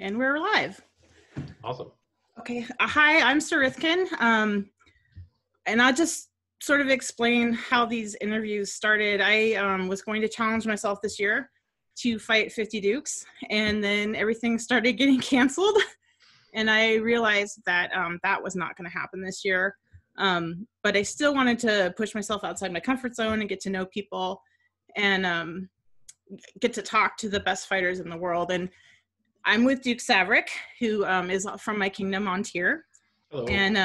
And we're live. Awesome. Okay. Hi, I'm Sarithkin. And I'll just sort of explain how these interviews started. I was going to challenge myself this year to fight 50 Dukes, and then everything started getting canceled. And I realized that that was not going to happen this year. But I still wanted to push myself outside my comfort zone and get to know people and get to talk to the best fighters in the world. And I'm with Duke Savaric, who is from my kingdom on tier. Hello. And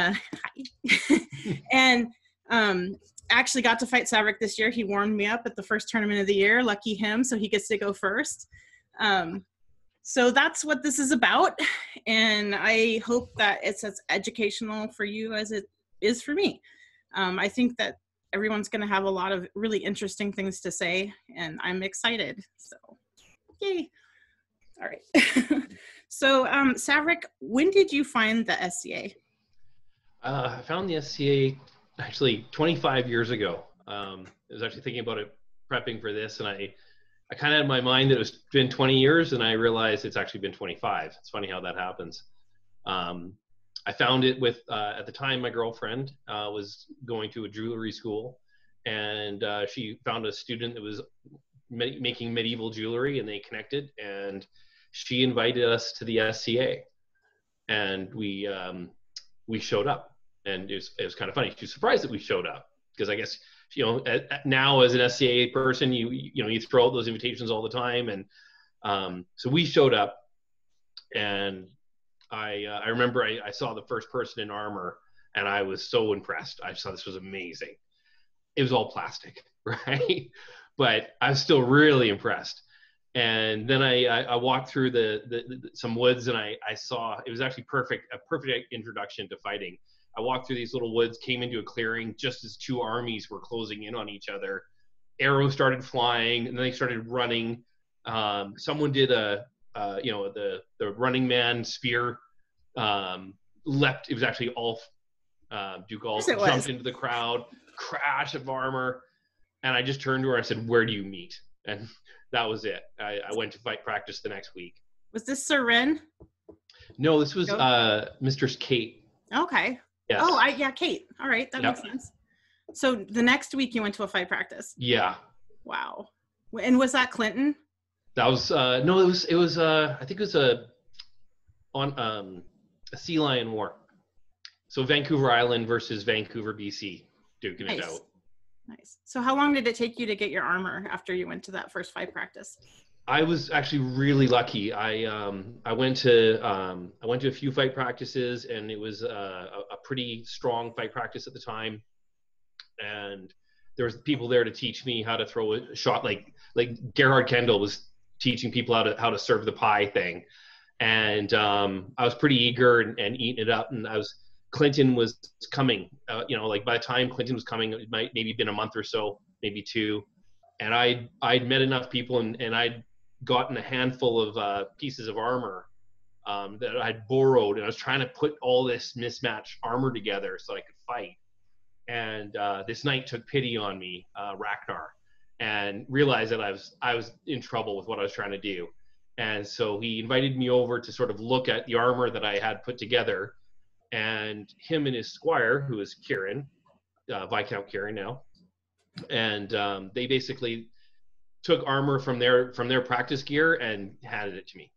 and actually got to fight Savaric this year. He warmed me up at the first tournament of the year. Lucky him, so he gets to go first. So that's what this is about, and I hope that it's as educational for you as it is for me. I think that everyone's going to have a lot of really interesting things to say, and I'm excited. So, yay. All right. So, Savaric, when did you find the SCA? I found the SCA actually 25 years ago. I was actually thinking about it, prepping for this, and I kind of had in my mind that it's been 20 years, and I realized it's actually been 25. It's funny how that happens. I found it with, at the time, my girlfriend was going to a jewelry school, and she found a student that was making medieval jewelry, and they connected, and she invited us to the SCA, and we showed up, and it was kind of funny. She was surprised that we showed up, because I guess, you know, now as an SCA person, you throw out those invitations all the time, and so we showed up, and I remember I saw the first person in armor, and I was so impressed. I saw this was amazing. It was all plastic, right? But I was still really impressed. And then I walked through some woods, and I saw, it was actually a perfect introduction to fighting. I walked through these little woods, came into a clearing just as two armies were closing in on each other. Arrows started flying, and then they started running. Someone did the running man spear, leapt. It was actually Ulf, Duke Ulf, jumped into the crowd, crash of armor. And I just turned to her and said, "Where do you meet?" And that was it. I went to fight practice the next week. Was this Sir Ren? No, this was Mistress Kate. Okay. Yes. Oh, yeah, Kate. All right, that makes sense. So the next week you went to a fight practice. Yeah. Wow. And was that Clinton? That was no. It was I think it was a Sea Lion War. So Vancouver Island versus Vancouver, BC, duking it out. Nice. So how long did it take you to get your armor after you went to that first fight practice? I was actually really lucky. I went to a few fight practices, and it was a pretty strong fight practice at the time. And there was people there to teach me how to throw a shot, like Gerhard Kendall was teaching people how to serve the pie thing. And I was pretty eager and eating it up. And Clinton was coming, like by the time Clinton was coming, it might maybe been a month or so, maybe two. And I'd met enough people, and I'd gotten a handful of pieces of armor that I'd borrowed, and I was trying to put all this mismatched armor together so I could fight. And this knight took pity on me, Ragnar, and realized that I was in trouble with what I was trying to do. And so he invited me over to sort of look at the armor that I had put together. And him and his squire, who is Kieran, Viscount Kieran now, and they basically took armor from their practice gear and handed it to me,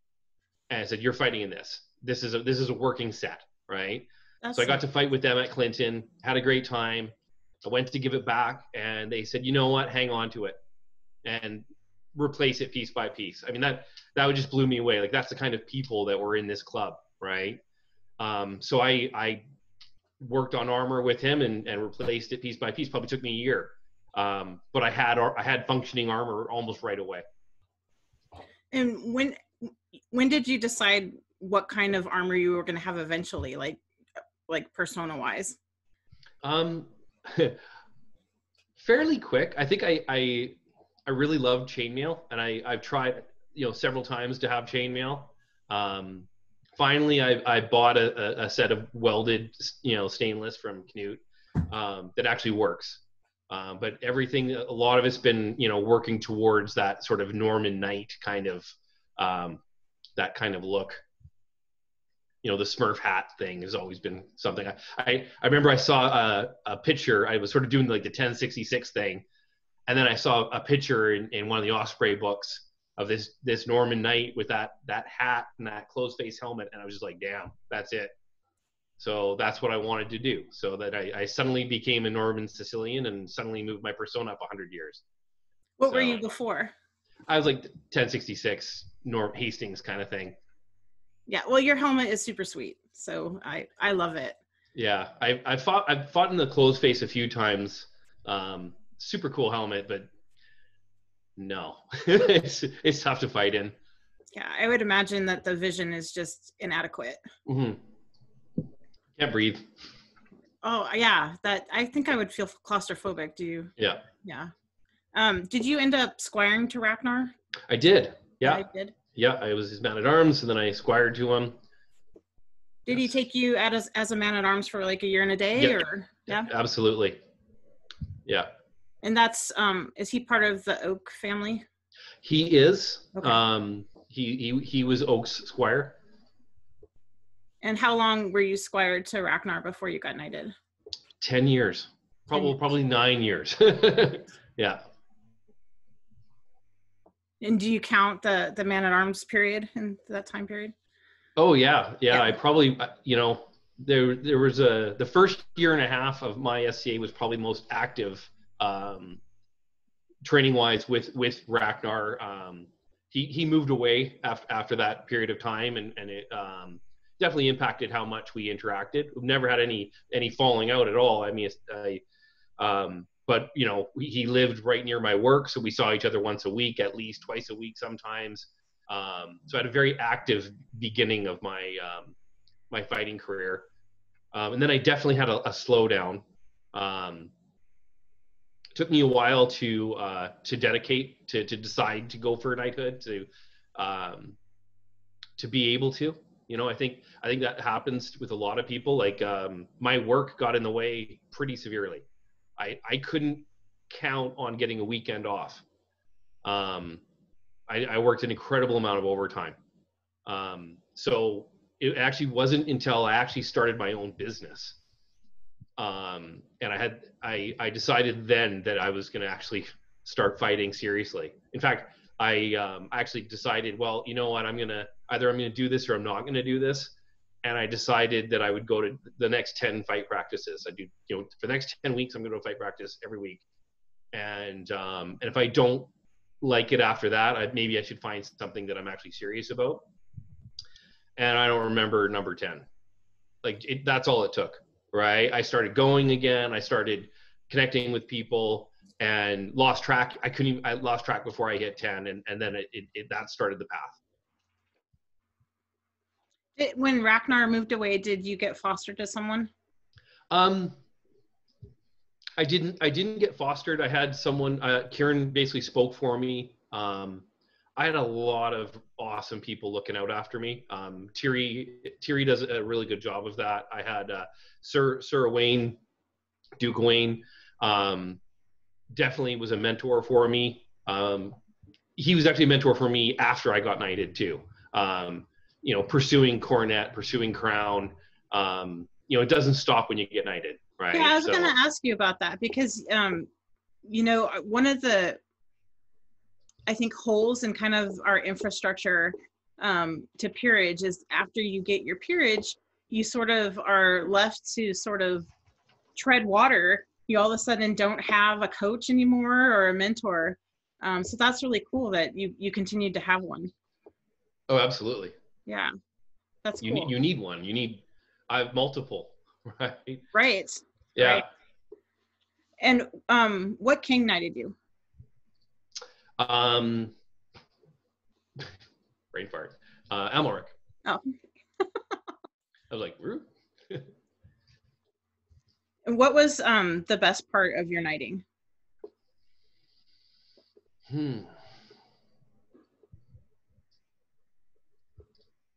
and said, "You're fighting in this. This is a working set, right?" So I got to fight with them at Clinton, had a great time. I went to give it back, and they said, "You know what? Hang on to it and replace it piece by piece." I mean, that would just blew me away. Like, that's the kind of people that were in this club, right? So I worked on armor with him and replaced it piece by piece. Probably took me a year, but I had functioning armor almost right away. And when did you decide what kind of armor you were going to have eventually, like persona wise? Fairly quick. I think I really love chainmail, and I've tried several times to have chainmail. Finally, I bought a set of welded, stainless from Knut that actually works. But everything, a lot of it's been, working towards that sort of Norman Knight kind of, that kind of look. you know, the Smurf hat thing has always been something. I remember I saw a picture. I was sort of doing like the 1066 thing, and then I saw a picture in one of the Osprey books of this Norman knight with that hat and that closed face helmet, and I was just like, damn, that's it. So that's what I wanted to do. So that I suddenly became a Norman Sicilian and suddenly moved my persona up 100 years. What were you before? I was like 1066 Norm Hastings kind of thing. Yeah, well, your helmet is super sweet, so I love it. Yeah, I've fought in the closed face a few times. Super cool helmet, but no, it's tough to fight in. Yeah, I would imagine that the vision is just inadequate. Mm-hmm. Can't breathe. Oh yeah, that I think I would feel claustrophobic. Do you? Yeah. Yeah. Did you end up squiring to Ragnar? I did. Yeah. I did. Yeah, I was his man-at-arms, and then I squired to him. Did he take you as a man-at-arms for like a year and a day? Yep. Or yeah? Absolutely. Yeah. And that's is he part of the Oak family? He is. Okay. He was Oak's squire. And how long were you squired to Ragnar before you got knighted? 10 years. Probably 9 years. Yeah. And do you count the man-at-arms period in that time period? Oh yeah. I probably, you know, there was the first year and a half of my SCA was probably most active, training wise with Ragnar. He moved away after that period of time, and it definitely impacted how much we interacted. We've never had any falling out at all. I mean, but you know, he lived right near my work, so we saw each other once a week, at least twice a week sometimes. So I had a very active beginning of my my fighting career, and then I definitely had a slowdown. Took me a while to dedicate to decide to go for knighthood, to be able to. You know, I think that happens with a lot of people. Like my work got in the way pretty severely. I couldn't count on getting a weekend off. I worked an incredible amount of overtime. So it actually wasn't until I actually started my own business. And I decided then that I was going to actually start fighting seriously. In fact, I actually decided, well, you know what, I'm going to do this or I'm not going to do this. And I decided that I would go to the next 10 fight practices. I do, you know, for the next 10 weeks, I'm going to go to fight practice every week. And if I don't like it after that, maybe I should find something that I'm actually serious about. And I don't remember number 10. Like that's all it took, right? I started going again. I started connecting with people and lost track. I lost track before I hit 10, and then that started the path. When Ragnar moved away, did you get fostered to someone? I didn't get fostered. I had someone, Kieran basically spoke for me. I had a lot of awesome people looking out after me. Thierry does a really good job of that. I had Sir Wayne, Duke Wayne, definitely was a mentor for me. He was actually a mentor for me after I got knighted too. You know, pursuing Cornet, pursuing Crown. You know, it doesn't stop when you get knighted, right? Yeah, I was going to ask you about that because, you know, one of the, I think, holes in kind of our infrastructure to peerage is after you get your peerage, you sort of are left to sort of tread water. You all of a sudden don't have a coach anymore or a mentor. So that's really cool that you continued to have one. Oh, absolutely. Yeah, that's cool. You need one. I have multiple, right? Right. Yeah. Right. And what king knighted you? Brain fart. Amalric. Oh. I was like, Roo? And what was the best part of your knighting?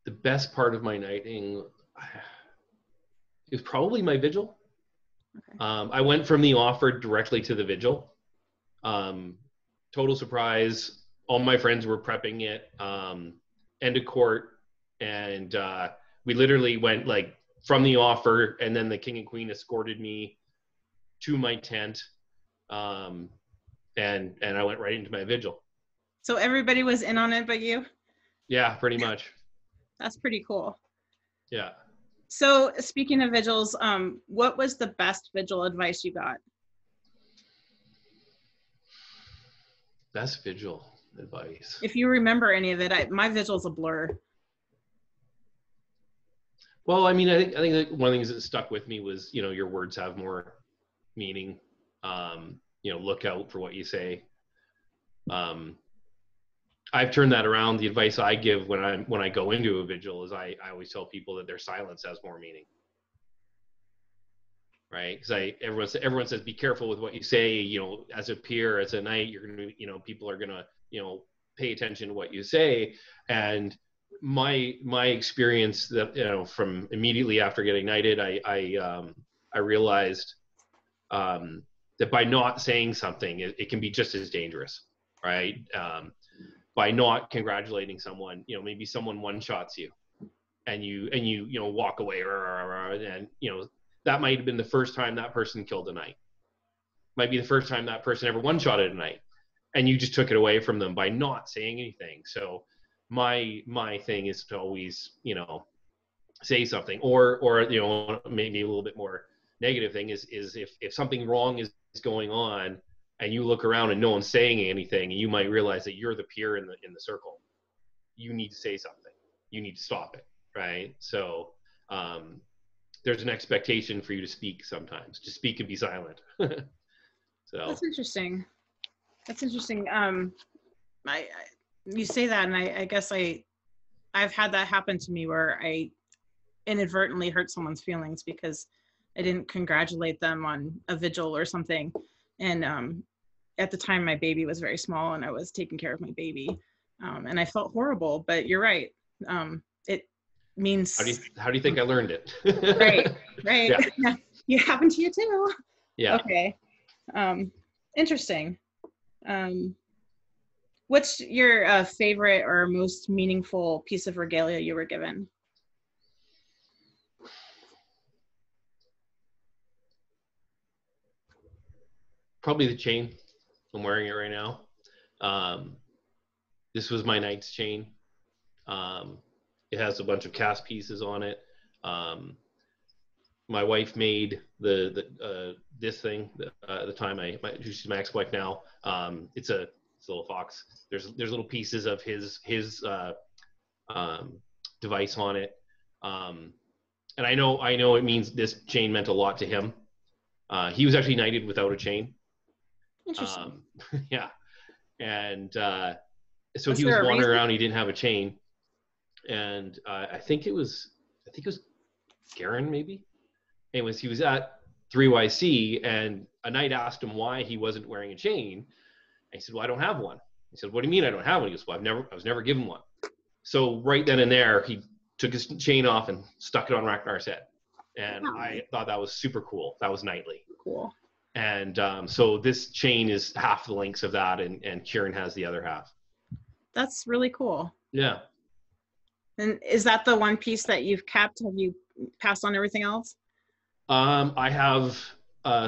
The best part of my knighting is probably my vigil. Okay. I went from the offer directly to the vigil. Total surprise. All my friends were prepping it. End of court, and we literally went like from the offer, and then the king and queen escorted me to my tent, and I went right into my vigil. So everybody was in on it but you? Yeah, pretty much. That's pretty cool. Yeah. So speaking of vigils, what was the best vigil advice you got? Best vigil advice. If you remember any of it, my vigil's a blur. Well, I mean, I think that one of the things that stuck with me was, you know, your words have more meaning. You know, look out for what you say. I've turned that around. The advice I give when I go into a vigil is I always tell people that their silence has more meaning. Right? Because everyone says be careful with what you say. You know, as a peer, as a knight, you're gonna, you know, people are gonna, you know, pay attention to what you say. And my experience that, you know, from immediately after getting knighted, I realized that by not saying something, it can be just as dangerous, right? By not congratulating someone, you know, maybe someone one-shots you, and you know, walk away, and you know, that might have been the first time that person killed a knight. Might be the first time that person ever one-shotted a knight, and you just took it away from them by not saying anything. So my thing is to always, you know, say something, or you know, maybe a little bit more negative thing is if something wrong is going on and you look around and no one's saying anything, and you might realize that you're the peer in the circle, you need to say something, you need to stop it, right? So there's an expectation for you to speak sometimes, to speak and be silent. So That's interesting. You say that, and I guess I've had that happen to me where I inadvertently hurt someone's feelings because I didn't congratulate them on a vigil or something. And at the time, my baby was very small, and I was taking care of my baby, and I felt horrible. But you're right. It means. How do you think I learned it? Right. Yeah. It happened to you too. Yeah. Okay. Interesting. What's your favorite or most meaningful piece of regalia you were given? Probably the chain. I'm wearing it right now. This was my knight's chain. It has a bunch of cast pieces on it. My wife made this thing at the time. She's my ex-wife now. It's a little fox. There's little pieces of his device on it. And I know it means this chain meant a lot to him. He was actually knighted without a chain. Interesting. Yeah. And so he was wandering around. He didn't have a chain, and I think it was Garen, maybe. Anyways, he was at 3YC, and a knight asked him why he wasn't wearing a chain. And he said, "Well, I don't have one." He said, "What do you mean I don't have one?" He goes, "Well, I was never given one." So right then and there, he took his chain off and stuck it on Ragnar's head, and I thought that was super cool. That was knightly. Cool. And so this chain is half the lengths of that, and Kieran has the other half. That's really cool. Yeah. And is that the one piece that you've kept? Have you passed on everything else? I have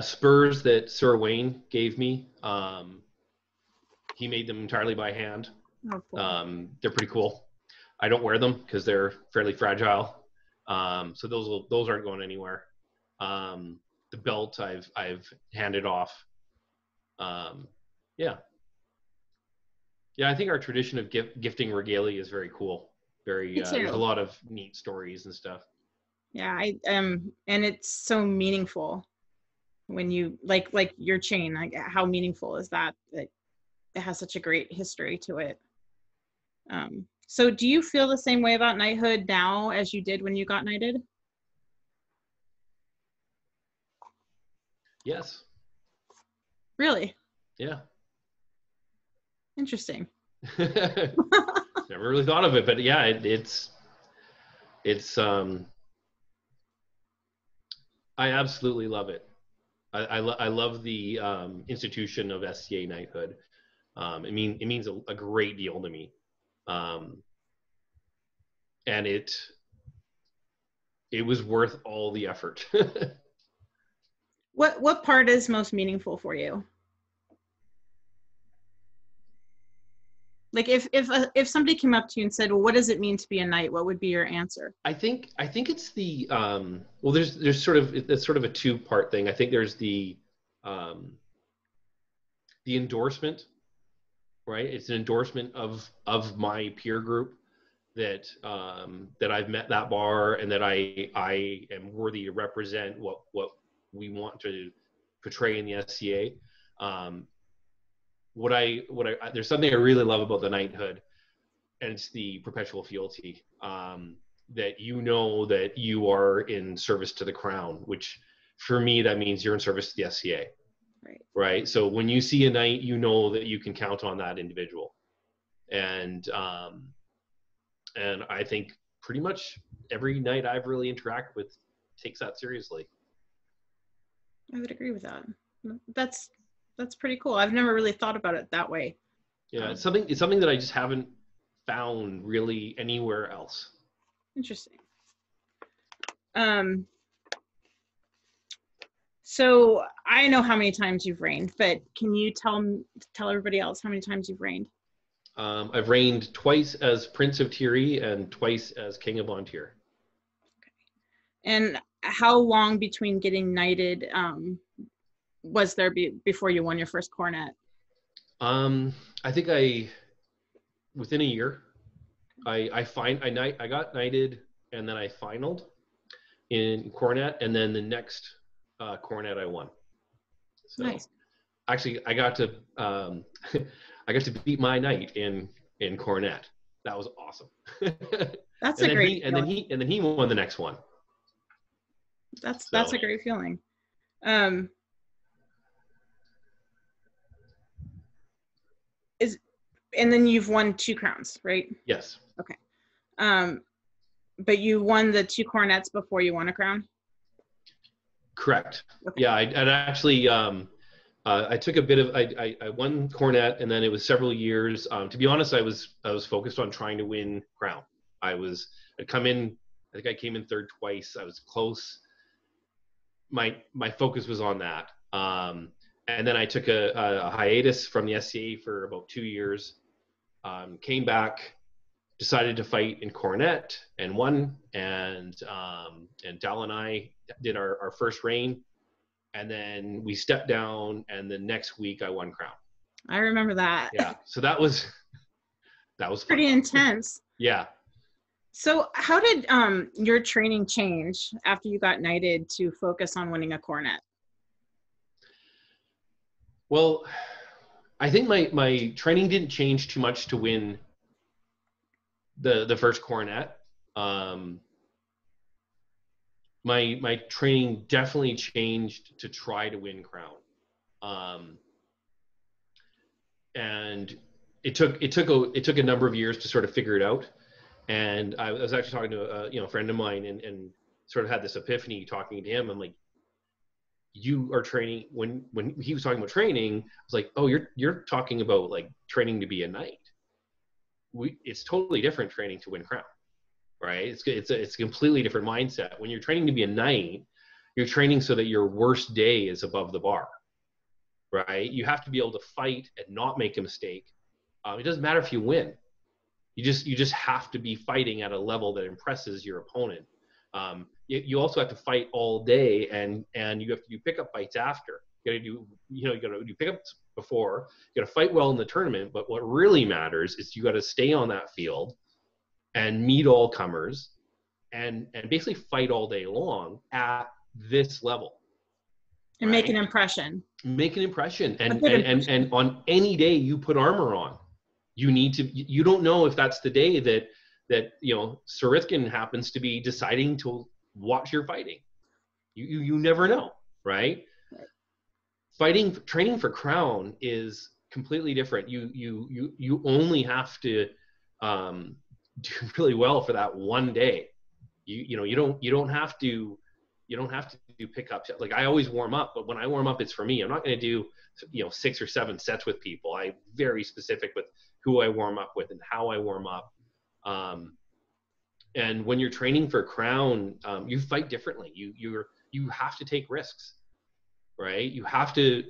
spurs that Sir Wayne gave me. He made them entirely by hand. Oh, cool. They're pretty cool. I don't wear them because they're fairly fragile. So those aren't going anywhere. The belt I've handed off. Yeah. I think our tradition of gifting regalia is very cool. There's a lot of neat stories and stuff. Yeah, and it's so meaningful when you like your chain. Like, how meaningful is that? It has such a great history to it. So do you feel the same way about knighthood now as you did when you got knighted? Yes. Really? Yeah. Interesting. Never really thought of it, but yeah, it's I absolutely love it. I love the institution of SCA knighthood. It means a great deal to me. And it was worth all the effort. What part is most meaningful for you? Like if somebody came up to you and said, well, what does it mean to be a knight? What would be your answer? I think it's the well, there's sort of, it's sort of a two-part thing. I think there's the endorsement, right? It's an endorsement of my peer group that that I've met that bar, and that I am worthy to represent what we want to portray in the SCA. There's something I really love about the knighthood, and it's the perpetual fealty. That you know that you are in service to the crown, which for me that means you're in service to the SCA. Right. So when you see a knight, you know that you can count on that individual. And I think pretty much every knight I've really interacted with takes that seriously. I would agree with that. That's pretty cool. I've never really thought about it that way. Yeah, it's something that I just haven't found really anywhere else. Interesting. So I know how many times you've reigned, but can you tell everybody else how many times you've reigned? I've reigned twice as Prince of Thierry and twice as King of Ontier. Okay. And how long between getting knighted was there before you won your first cornet? I think within a year, I got knighted, and then I finaled in cornet, and then the next cornet I won. So nice. Actually, I got to I got to beat my knight in cornet. That was awesome. That's a great feeling. And then he won the next one. That's a great feeling. And then you've won 2 crowns, right? Yes. Okay. But you won the 2 cornets before you won a crown? Correct. Okay. Yeah, I actually I took a bit of I won cornet, and then it was several years. To be honest, I was focused on trying to win crown. I'd come in. I think I came in 3rd twice. I was close. My focus was on that. And then I took a hiatus from the SCA for about 2 years. Came back, decided to fight in cornet, and won. And Dal and I did our first reign, and then we stepped down, and the next week I won crown. I remember that. Yeah, so that was pretty intense. Yeah. So how did your training change after you got knighted to focus on winning a cornet? Well, I think my training didn't change too much to win the first cornet. My training definitely changed to try to win crown. And it took a number of years to sort of figure it out. And I was actually talking to a friend of mine, and sort of had this epiphany talking to him. I'm like, you are training, when he was talking about training, I was like, oh, you're talking about like training to be a knight. It's totally different training to win crown, right? It's a completely different mindset. When you're training to be a knight, you're training so that your worst day is above the bar, right? You have to be able to fight and not make a mistake. It doesn't matter if you win. You just have to be fighting at a level that impresses your opponent. You also have to fight all day, and you have to do pickup fights after. You got to do pickups before. You got to fight well in the tournament. But what really matters is you got to stay on that field and meet all comers, and basically fight all day long at this level. And right? Make an impression. Make an impression, and on any day you put armor on. You don't know if that's the day that Sir Rithkin happens to be deciding to watch your fighting. You never know, right? Training for crown is completely different. You only have to do really well for that one day. You don't have to do pickups. Like, I always warm up, but when I warm up, it's for me. I'm not going to do 6 or 7 sets with people. I'm very specific with who I warm up with and how I warm up. And when you're training for crown, you fight differently. You have to take risks, right? You have to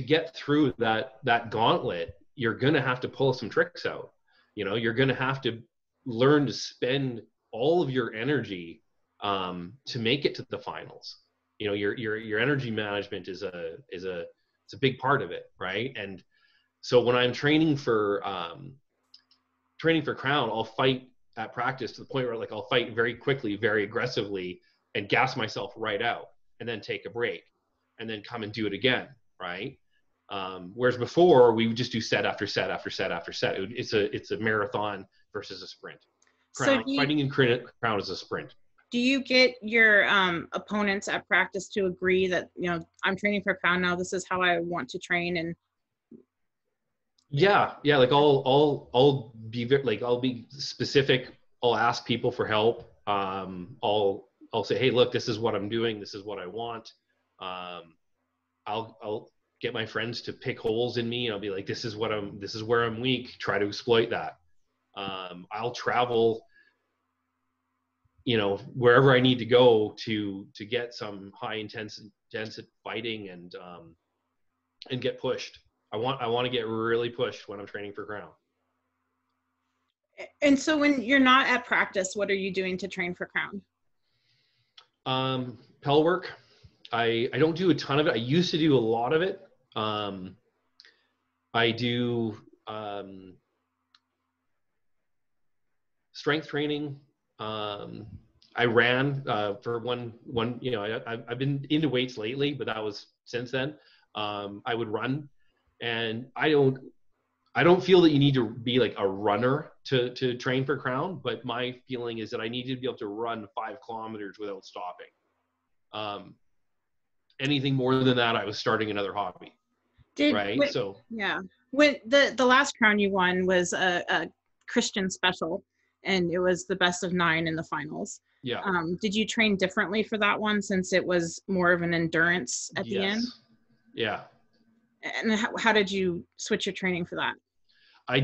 get through that gauntlet. You're gonna have to pull some tricks out. You're gonna have to learn to spend all of your energy to make it to the finals. Your energy management is a big part of it, right? And so when I'm training for crown, I'll fight at practice to the point where, like, I'll fight very quickly, very aggressively, and gas myself right out, and then take a break, and then come and do it again, right? Whereas before, we would just do set after set after set after set. It's a marathon versus a sprint. Fighting in crown is a sprint. Do you get your opponents at practice to agree that, I'm training for crown now, this is how I want to train? And yeah, like I'll be specific. I'll ask people for help. I'll say, hey, look, this is what I'm doing, this is what I want. I'll get my friends to pick holes in me, and I'll be like, this is where I'm weak, try to exploit that. I'll travel, wherever I need to go to get some high intense fighting and get pushed. I want to get really pushed when I'm training for crown. And so when you're not at practice, what are you doing to train for crown? Pel work. I don't do a ton of it. I used to do a lot of it. I do strength training. I ran for one. I've been into weights lately, but that was since then. I would run, and I don't feel that you need to be like a runner to train for crown, but my feeling is that I need to be able to run 5 kilometers without stopping. Anything more than that, I was starting another hobby. Yeah. When the last crown you won was a Christian special, and it was the best of 9 in the finals. Yeah. Did you train differently for that one, since it was more of an endurance at the end? Yeah. And how did you switch your training for that? I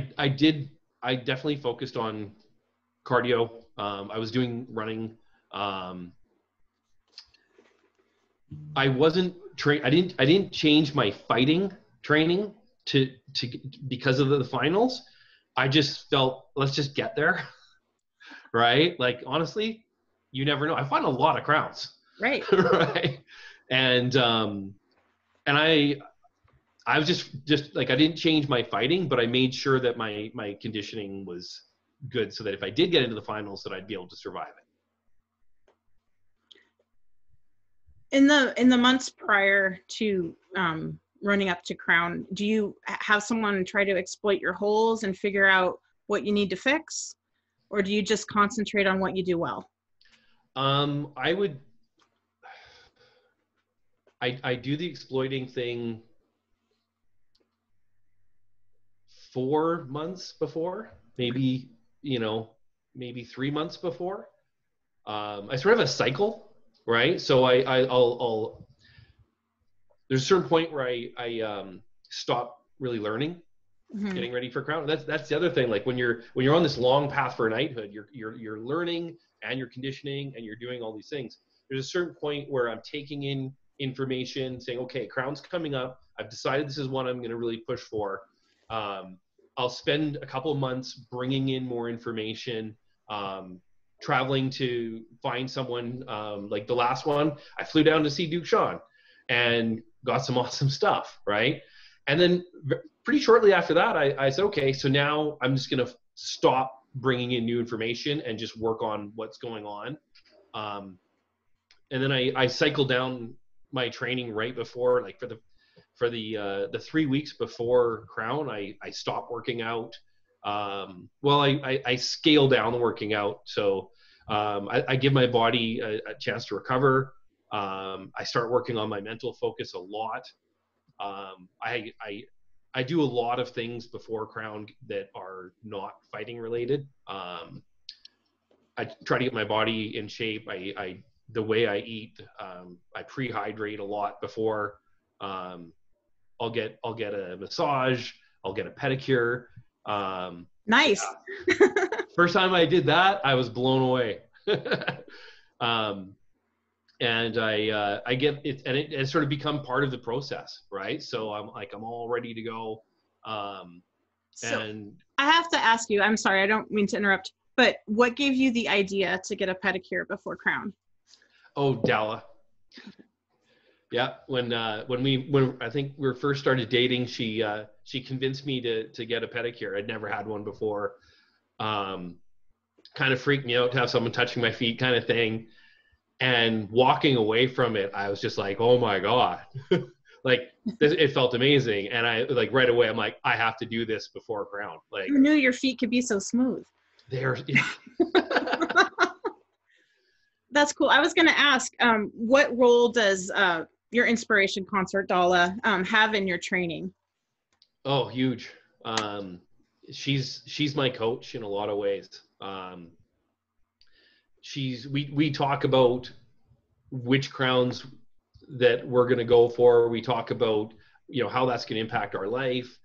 definitely focused on cardio. I was doing running. I wasn't I didn't change my fighting training to because of the finals. I just felt, let's just get there. Right? Like, honestly, you never know. I fought a lot of crowns. Right. Right. And I was just like, I didn't change my fighting, but I made sure that my conditioning was good, so that if I did get into the finals, that I'd be able to survive it. In the months prior to running up to crown, do you have someone try to exploit your holes and figure out what you need to fix, or do you just concentrate on what you do well? I do the exploiting thing 4 months before, maybe 3 months before. I sort of have a cycle, right? So I'll there's a certain point where I stop really learning, getting ready for crown. That's the other thing. Like, when you're on this long path for knighthood, you're learning, and you're conditioning, and you're doing all these things. There's a certain point where I'm taking in information, saying, okay, crown's coming up. I've decided this is what I'm going to really push for. I'll spend a couple of months bringing in more information, traveling to find someone. Like the last one, I flew down to see Duke Sean and got some awesome stuff, right? And then pretty shortly after that, I said, okay, so now I'm just going to stop bringing in new information and just work on what's going on. And then I cycled down my training right before, like for the 3 weeks before crown, I stopped working out. I scale down working out. So I give my body a chance to recover. I start working on my mental focus a lot. I do a lot of things before crown that are not fighting related. I try to get my body in shape. The way I eat, I pre-hydrate a lot before. I'll get a massage. I'll get a pedicure. Nice. First time I did that, I was blown away. And I get it, and it has sort of become part of the process, right? So I'm all ready to go. So And I have to ask you, I'm sorry, I don't mean to interrupt, but what gave you the idea to get a pedicure before Crown? oh, Dalla. Yeah, when I think we first started dating, she convinced me to get a pedicure. I'd never had one before. Kind of freaked me out to have someone touching my feet, kind of thing. And walking away from it, I was just like, oh my god, like it felt amazing. And I like right away, I'm like, I have to do this before Crown. Like, Who knew your feet could be so smooth? they're That's cool. I was going to ask, what role does your inspiration consort, Dalla, have in your training? oh, huge. She's my coach in a lot of ways. We talk about which crowns that we're going to go for. We talk about, how that's going to impact our life.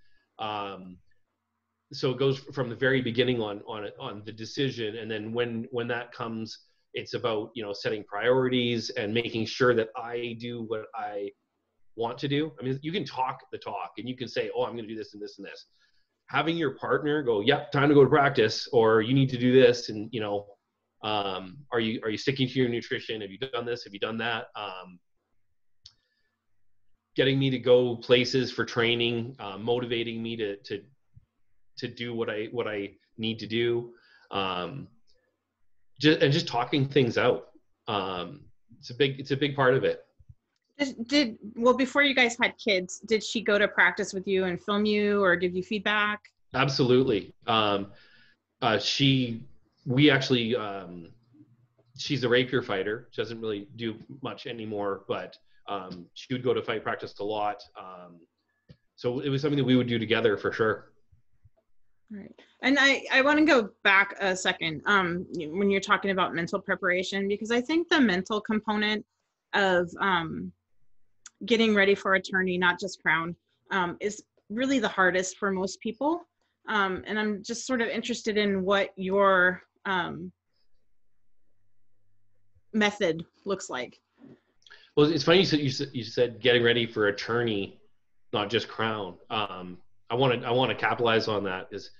So it goes from the very beginning on the decision. And then when that comes, it's about, setting priorities and making sure that I do what I want to do. I mean, you can talk the talk and you can say, oh, I'm going to do this and this and this. Having your partner go, yep, time to go to practice, or you need to do this. And, are you sticking to your nutrition? Have you done this? Have you done that? Getting me to go places for training, motivating me to do what I need to do. Just talking things out. It's a big part of it. Well, before you guys had kids, did she go to practice with you and film you or give you feedback? Absolutely. She's a rapier fighter. She doesn't really do much anymore, but she would go to fight practice a lot. So it was something that we would do together for sure. Right. And I want to go back a second when you're talking about mental preparation, because I think the mental component of getting ready for a tourney, not just Crown, is really the hardest for most people. And I'm just sort of interested in what your method looks like. Well, it's funny you said getting ready for a tourney, not just Crown. I want to capitalize on that. Is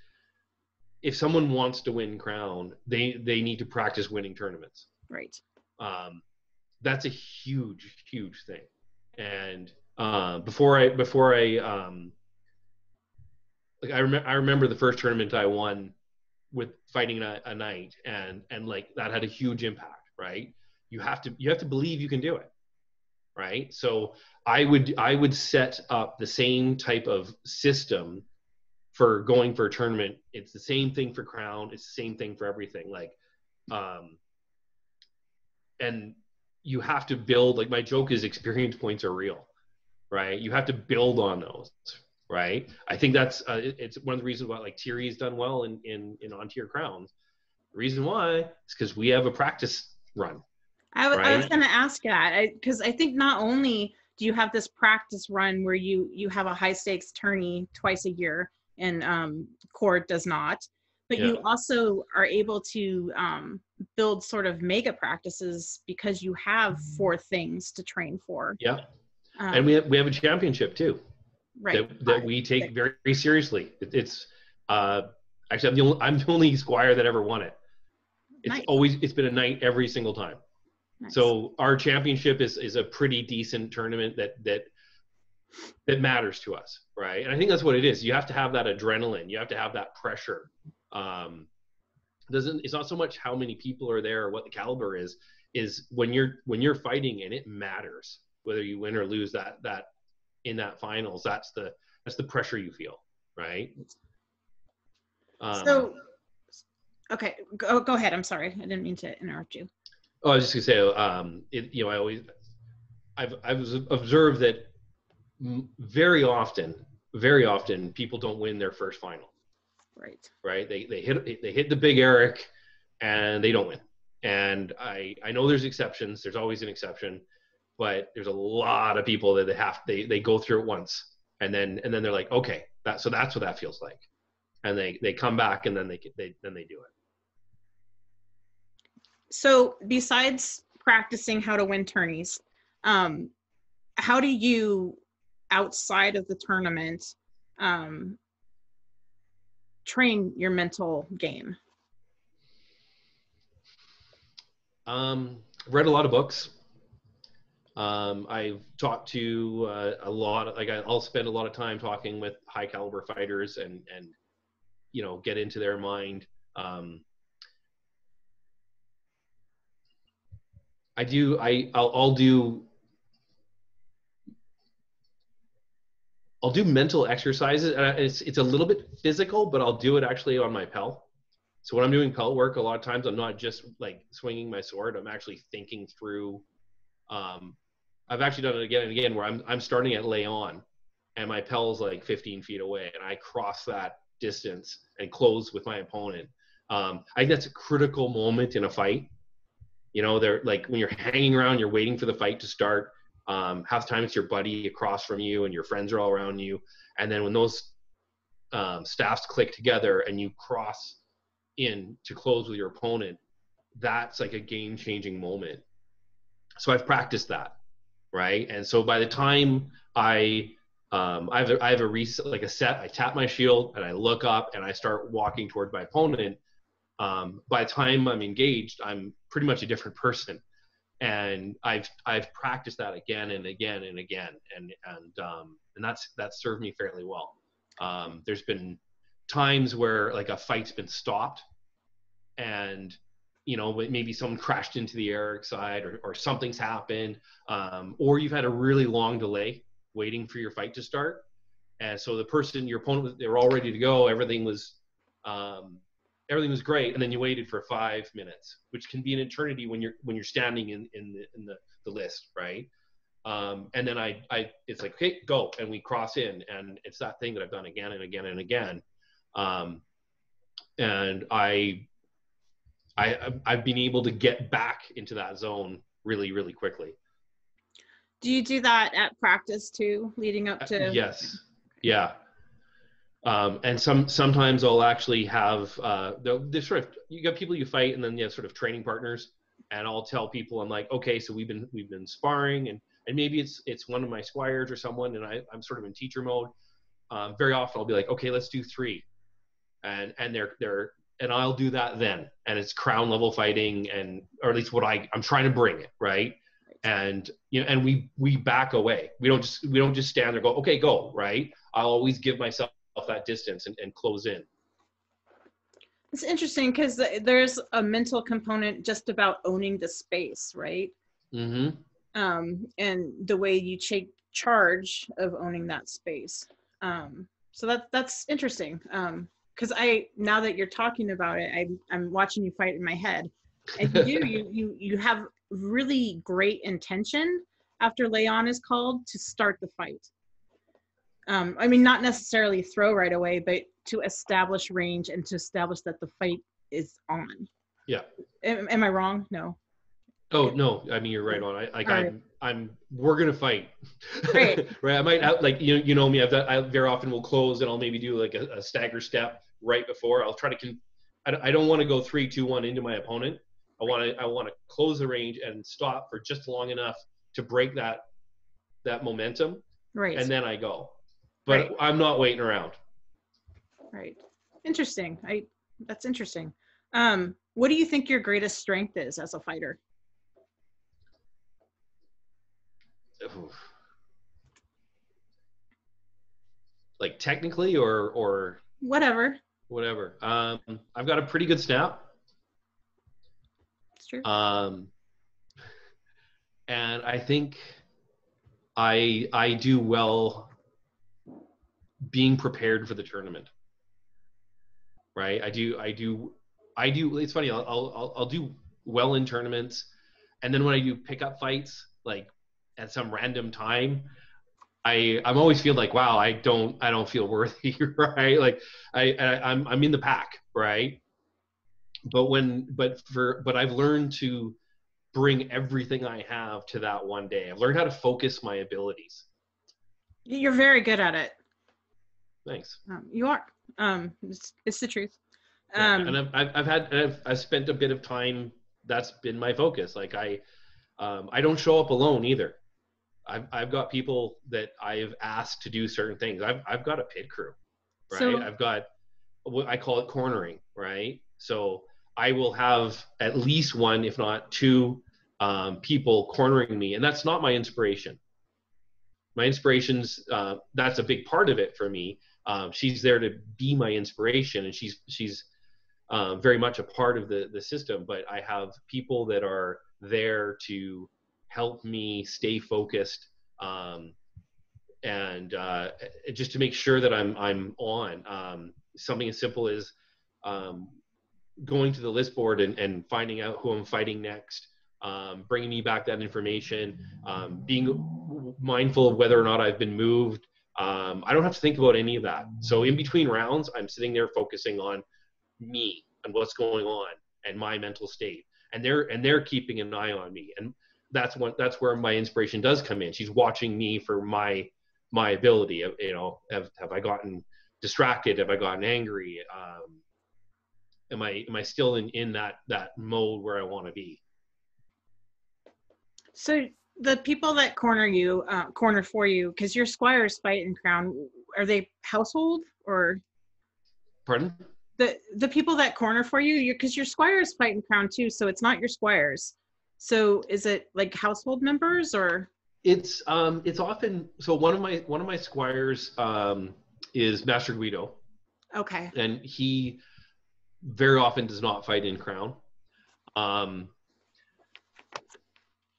if someone wants to win Crown, they need to practice winning tournaments. Right. That's a huge thing. And before I remember the first tournament I won with fighting a knight, and like that had a huge impact, right? You have to believe you can do it, right? So I would set up the same type of system for going for a tournament. It's the same thing for Crown. It's the same thing for everything. Like, and you have to build, like my joke is experience points are real, right? You have to build on those, right? I think that's, it's one of the reasons why like Thierry's done well in on-tier Crowns. The reason why is because we have a practice run. I was going to ask that, because I think not only do you have this practice run where you have a high stakes tourney twice a year, and Court does not, but you also are able to build sort of mega practices because you have 4 things to train for. Yeah. And we have a championship too, right? That we take very, very seriously. It's actually I'm the only Squire that ever won it. It's been a night every single time. Nice. So our championship is a pretty decent tournament that matters to us, right? And I think that's what it is. You have to have that adrenaline. You have to have that pressure. It's not so much how many people are there or what the caliber is when you're fighting, and it matters whether you win or lose that in that finals. That's the pressure you feel, right? So okay, go ahead. I'm sorry, I didn't mean to interrupt you. Oh, I was just gonna say, I've observed that very often people don't win their first final. Right. They hit the big Eric and they don't win. And I know there's exceptions. There's always an exception, but there's a lot of people that they go through it once and then they're like, okay, that's what that feels like. and they come back, and then they do it. So besides practicing how to win tourneys, how do you, outside of the tournament, train your mental game? Read a lot of books. I've talked to a lot. I'll spend a lot of time talking with high caliber fighters and get into their mind. I'll do mental exercises, and it's a little bit physical, but I'll do it actually on my pel. So when I'm doing pel work, a lot of times I'm not just like swinging my sword. I'm actually thinking through. I've actually done it again and again where I'm starting at lay on, and my pel's like 15 feet away, and I cross that distance and close with my opponent. I think that's a critical moment in a fight. They're like when you're hanging around, you're waiting for the fight to start. Half the time it's your buddy across from you and your friends are all around you. And then when those staffs click together and you cross in to close with your opponent, that's like a game-changing moment. So I've practiced that, right? And so by the time I have a set, I tap my shield and I look up and I start walking toward my opponent. By the time I'm engaged, I'm pretty much a different person. And I've practiced that again and again and again, and that's served me fairly well. There's been times where like a fight's been stopped, and maybe someone crashed into the Eric side, or something's happened, or you've had a really long delay waiting for your fight to start, and so your opponent, they were all ready to go, everything was great, and then you waited for 5 minutes, which can be an eternity when you're standing in the list, right? And then it's like, okay, go, and we cross in, and it's that thing that I've done again and again and again, and I've been able to get back into that zone really, really quickly. Do you do that at practice too, leading up to? Yes, yeah. And sometimes I'll actually have you got people you fight, and then you have sort of training partners, and I'll tell people, I'm like, okay, so we've been sparring, and maybe it's one of my squires or someone, and I'm sort of in teacher mode. Very often I'll be like, okay, let's do 3, and they're and I'll do that then, and it's crown level fighting, or at least what I'm trying to bring it, right? And and we back away. We don't just stand there, go, okay, go, right? I'll always give myself that distance and close in. It's interesting because there's a mental component just about owning the space, right? Mm-hmm. And the way you take charge of owning that space. So that's interesting. Because now that you're talking about it, I'm watching you fight in my head, and you have really great intention after lay on is called to start the fight. I mean, not necessarily throw right away, but to establish range and to establish that the fight is on. Yeah. Am I wrong? No. Oh no, I mean, you're right on. We're gonna fight. Right. Right. I might you know me. I very often will close, and I'll maybe do like a stagger step right before. I'll try to I don't want to go 3, 2, 1 into my opponent. I want to close the range and stop for just long enough to break that momentum. Right. And then I go. But right. I'm not waiting around. Right. Interesting. That's interesting. What do you think your greatest strength is as a fighter? Oof. Like technically or whatever. I've got a pretty good snap. It's true. And I think I do well being prepared for the tournament, right? I do. It's funny. I'll do well in tournaments, and then when I do pickup fights, like at some random time, I'm always feel like, wow, I don't feel worthy, right? Like I'm in the pack, right? But I've learned to bring everything I have to that one day. I've learned how to focus my abilities. You're very good at it. Thanks. You are. It's the truth. Yeah, and I've spent a bit of time. That's been my focus. Like I don't show up alone either. I've got people that I've asked to do certain things. I've got a pit crew, right? So I've got what I call it cornering, right? So I will have at least one, if not two, people cornering me, and that's not my inspiration. My inspiration's that's a big part of it for me. She's there to be my inspiration, and she's very much a part of the system. But I have people that are there to help me stay focused, and just to make sure that I'm on. Something as simple as going to the list board and finding out who I'm fighting next, bringing me back that information, being mindful of whether or not I've been moved. I don't have to think about any of that. So in between rounds, I'm sitting there focusing on me and what's going on and my mental state, and they're keeping an eye on me, and that's where my inspiration does come in. She's watching me for my ability. You know, have I gotten distracted? Have I gotten angry? Am I still in that mode where I want to be? So the people that corner for you, because your squires fight in Crown, are they household or? Pardon? The people that corner for you, because your squires fight in Crown too, so it's not your squires. So is it like household members or? It's often, so one of my squires is Master Guido. Okay. And he very often does not fight in Crown.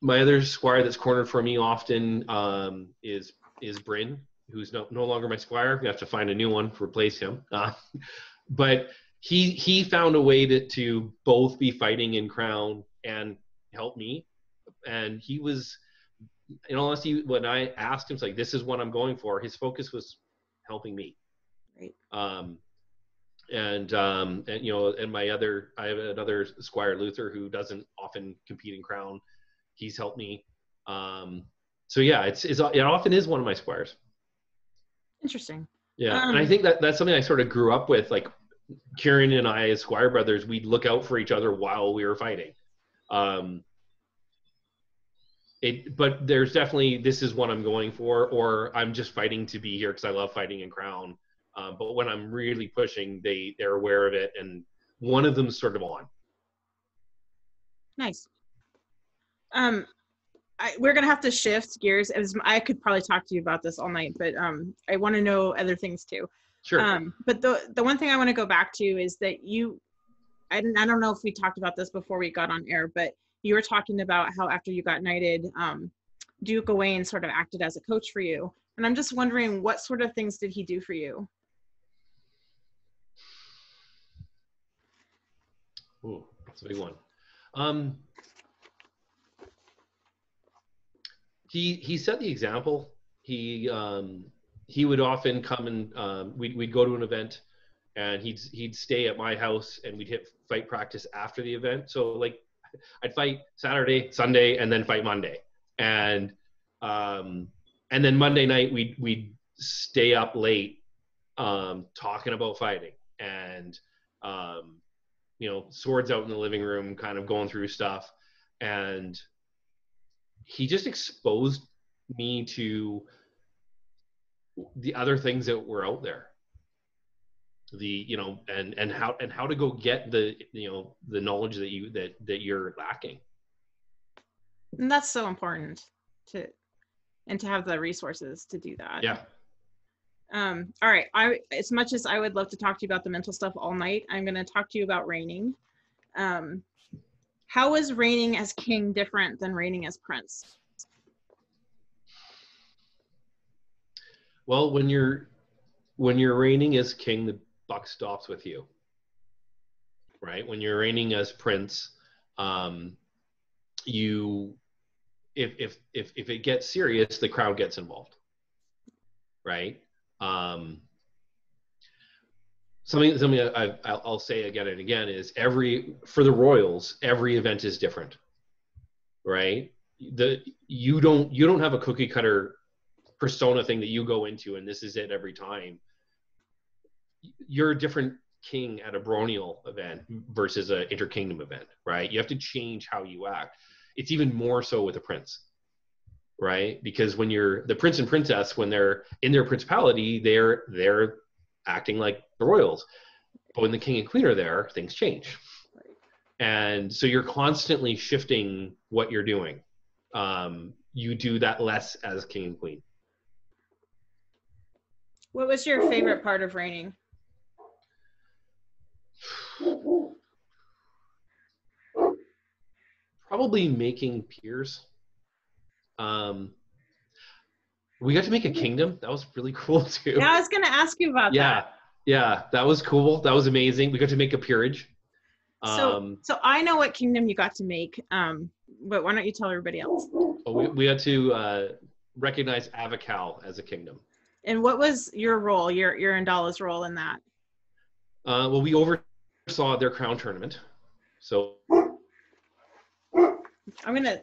My other squire that's cornered for me often is Bryn, who's no longer my squire. We have to find a new one to replace him. But he found a way to both be fighting in Crown and help me. And he was, in all honesty, when I asked him, like, this is what I'm going for, his focus was helping me. Right. And you know, and I have another squire, Luther, who doesn't often compete in Crown. He's helped me. So yeah, it often is one of my squires. Interesting. Yeah, and I think that's something I sort of grew up with. Like Kieran and I, as squire brothers, we'd look out for each other while we were fighting. But there's definitely, this is what I'm going for, or I'm just fighting to be here because I love fighting in Crown. But when I'm really pushing, they're aware of it, and one of them's sort of on. Nice. We're gonna have to shift gears. I could probably talk to you about this all night, but I want to know other things too. Sure. But the one thing I want to go back to is that I don't know if we talked about this before we got on air, but you were talking about how after you got knighted, Duke Gawain sort of acted as a coach for you, and I'm just wondering what sort of things did he do for you? Ooh, that's a big one. He set the example. He would often come and we'd go to an event, and he'd stay at my house, and we'd hit fight practice after the event. So like I'd fight Saturday, Sunday, and then fight Monday, and then Monday night we'd stay up late talking about fighting, and you know, swords out in the living room, kind of going through stuff. And he just exposed me to the other things that were out there, you know, and how to go get the, you know, the knowledge that you're lacking. And that's so important to have the resources to do that. Yeah. All right. As much as I would love to talk to you about the mental stuff all night, I'm going to talk to you about reigning. How is reigning as king different than reigning as prince? Well, when you're reigning as king, the buck stops with you, right? When you're reigning as prince, if it gets serious, the crowd gets involved, right? Something I'll say again and again is for the royals, every event is different, right? You don't have a cookie cutter persona thing that you go into and this is it every time. you're a different king at a baronial event versus an interkingdom event, right? You have to change how you act. It's even more so with a prince, right? Because when you're the prince and princess, when they're in their principality, they're acting like the royals. But when the king and queen are there, things change. And so you're constantly shifting what you're doing. You do that less as king and queen. What was your favorite part of reigning? Probably making peers. We got to make a kingdom. That was really cool too. Yeah, I was going to ask you about that. Yeah, that was cool. That was amazing. We got to make a peerage. So I know what kingdom you got to make, but why don't you tell everybody else? We had to recognize Avacal as a kingdom. And what was your role, your and Dalla's role in that? Well, we oversaw their crown tournament. So I'm going to...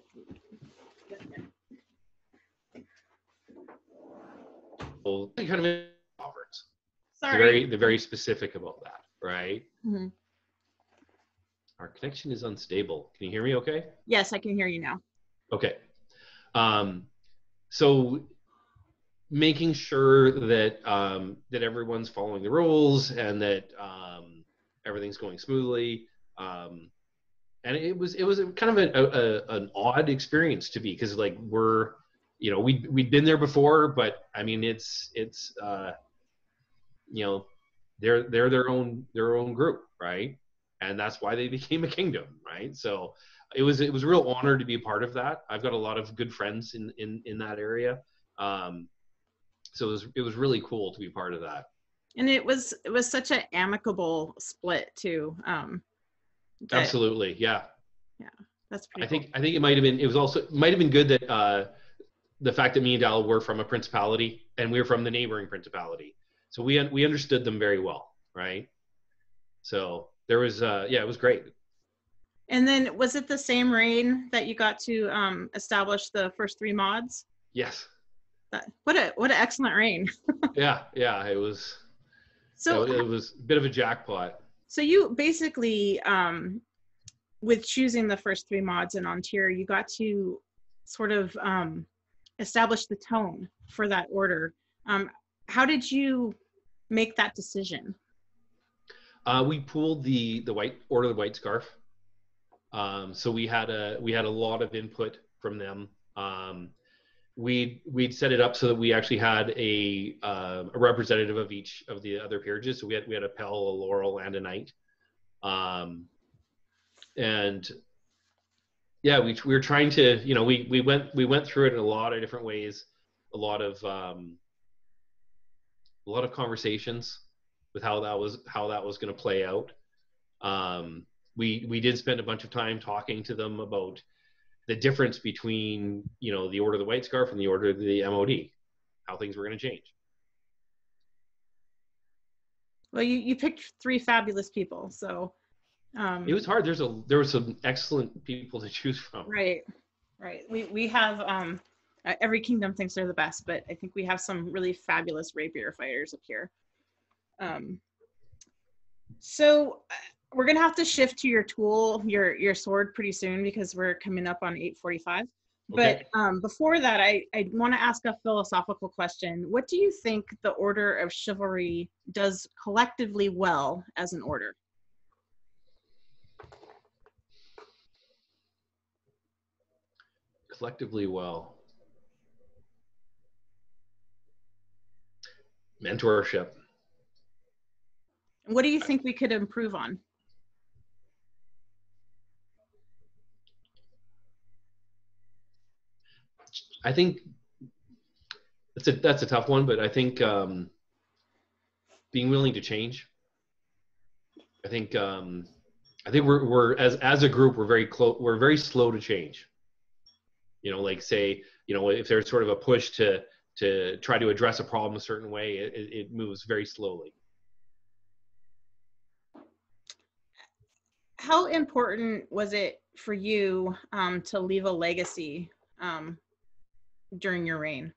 kind of Roberts. Sorry. They're very specific about that, right? Mm-hmm. Our connection is unstable. Can you hear me okay? Yes, I can hear you now. Okay. So making sure that that everyone's following the rules and that everything's going smoothly. And it was kind of an odd experience to be, because like we'd been there before, but I mean it's they're their own group, right? And that's why they became a kingdom, right? So it was a real honor to be a part of that. I've got a lot of good friends in that area, so it was really cool to be part of that. And it was such an amicable split too. Absolutely, yeah. Yeah, that's pretty. Cool. I think it might have been good that the fact that me and Dal were from a principality and we were from the neighboring principality, so we understood them very well, right? So there was it was great. And then was it the same reign that you got to establish the first 3 mods? Yes. What an excellent reign. yeah, it was. So it was a bit of a jackpot. So you basically, with choosing the first 3 mods in Ontario, you got to sort of establish the tone for that order. How did you make that decision? We pooled the White Order of the White Scarf. So we had a lot of input from them. We'd set it up so that we actually had a representative of each of the other peerages. So we had a Pell, a Laurel, and a Knight. And yeah, we were trying to, we went through it in a lot of different ways, a lot of conversations with how that was going to play out. We did spend a bunch of time talking to them about the difference between, the Order of the White Scarf and the Order of the MOD, how things were going to change. Well, you picked 3 fabulous people, so it was hard. There were some excellent people to choose from. Right. We have every kingdom thinks they're the best, but I think we have some really fabulous rapier fighters up here. So we're gonna have to shift to your tool, your sword, pretty soon, because we're coming up on 8:45. Okay. But before that, I want to ask a philosophical question. What do you think the Order of Chivalry does collectively well as an order? Collectively well. Mentorship. What do you think we could improve on? I think that's a tough one, but I think being willing to change. I think we're as a group, we're very slow to change. Like say, if there's sort of a push to try to address a problem a certain way, it moves very slowly. How important was it for you to leave a legacy during your reign?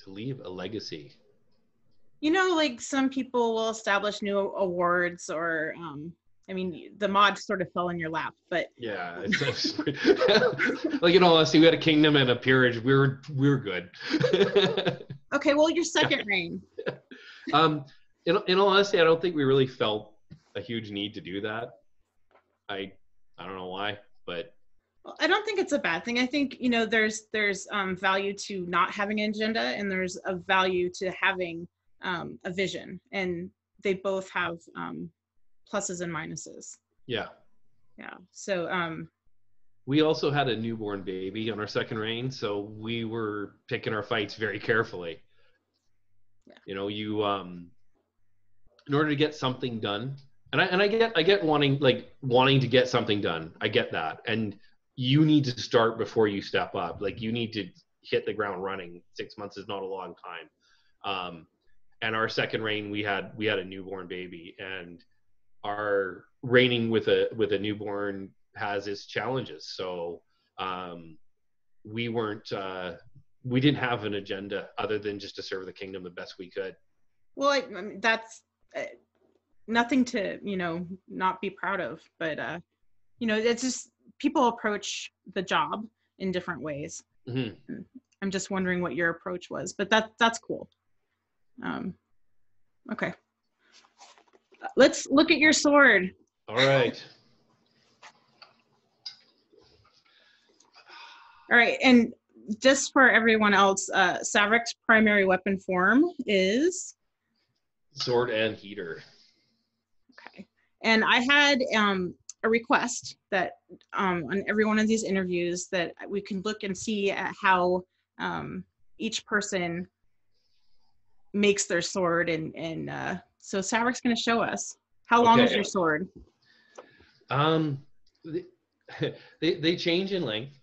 To leave a legacy. You know, like some people will establish new awards, or I mean, the mod sort of fell in your lap, but Yeah, like in all honesty, we had a kingdom and a peerage. We were good. okay, well, your second reign. In all honesty, I don't think we really felt a huge need to do that. I don't know why, but Well, I don't think it's a bad thing. I think, you know, there's value to not having an agenda, and there's a value to having a vision, and they both have pluses and minuses. yeah. Yeah. So We also had a newborn baby on our second reign, so we were picking our fights very carefully. yeah. You know, you in order to get something done, and I get wanting to get something done. I get that, and you need to start before you step up. Like you need to hit the ground running. 6 months is not a long time. And our second reign, we had a newborn baby, and our reigning with a newborn has its challenges. So we weren't we didn't have an agenda other than just to serve the kingdom the best we could. well, I mean, that's nothing to, you know, not be proud of, but you know, it's just people approach the job in different ways. Mm-hmm. I'm just wondering what your approach was, but that's cool. Okay, let's look at your sword. All right. All right, and just for everyone else, Savaric's primary weapon form is Sword and heater. okay. And I had a request that on every one of these interviews that we can look and see at how each person makes their sword, and so Savaric's going to show us. How long is your sword? They change in length.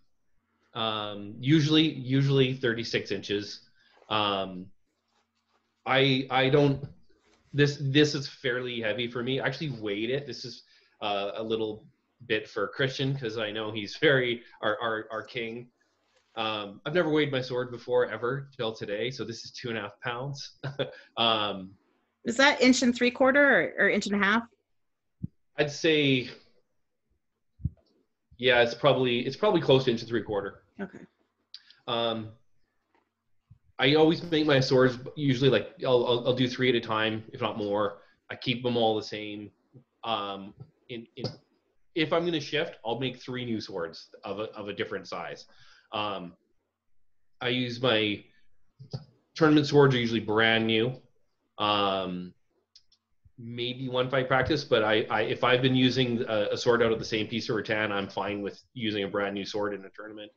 Usually 36 inches. I don't. This is fairly heavy for me. I actually weighed it. This is a little bit for Christian because I know he's very our king. I've never weighed my sword before ever till today, so this is 2.5 pounds. Is that 1 3/4 or 1.5 inches? I'd say, yeah, it's probably close to 1 3/4 inches. Okay. I always make my swords usually like I'll do 3 at a time, if not more. I keep them all the same. If I'm going to shift, I'll make 3 new swords of a different size. I use my tournament swords are usually brand new. Maybe one fight practice, but if I've been using a sword out of the same piece of rattan, I'm fine with using a brand new sword in a tournament.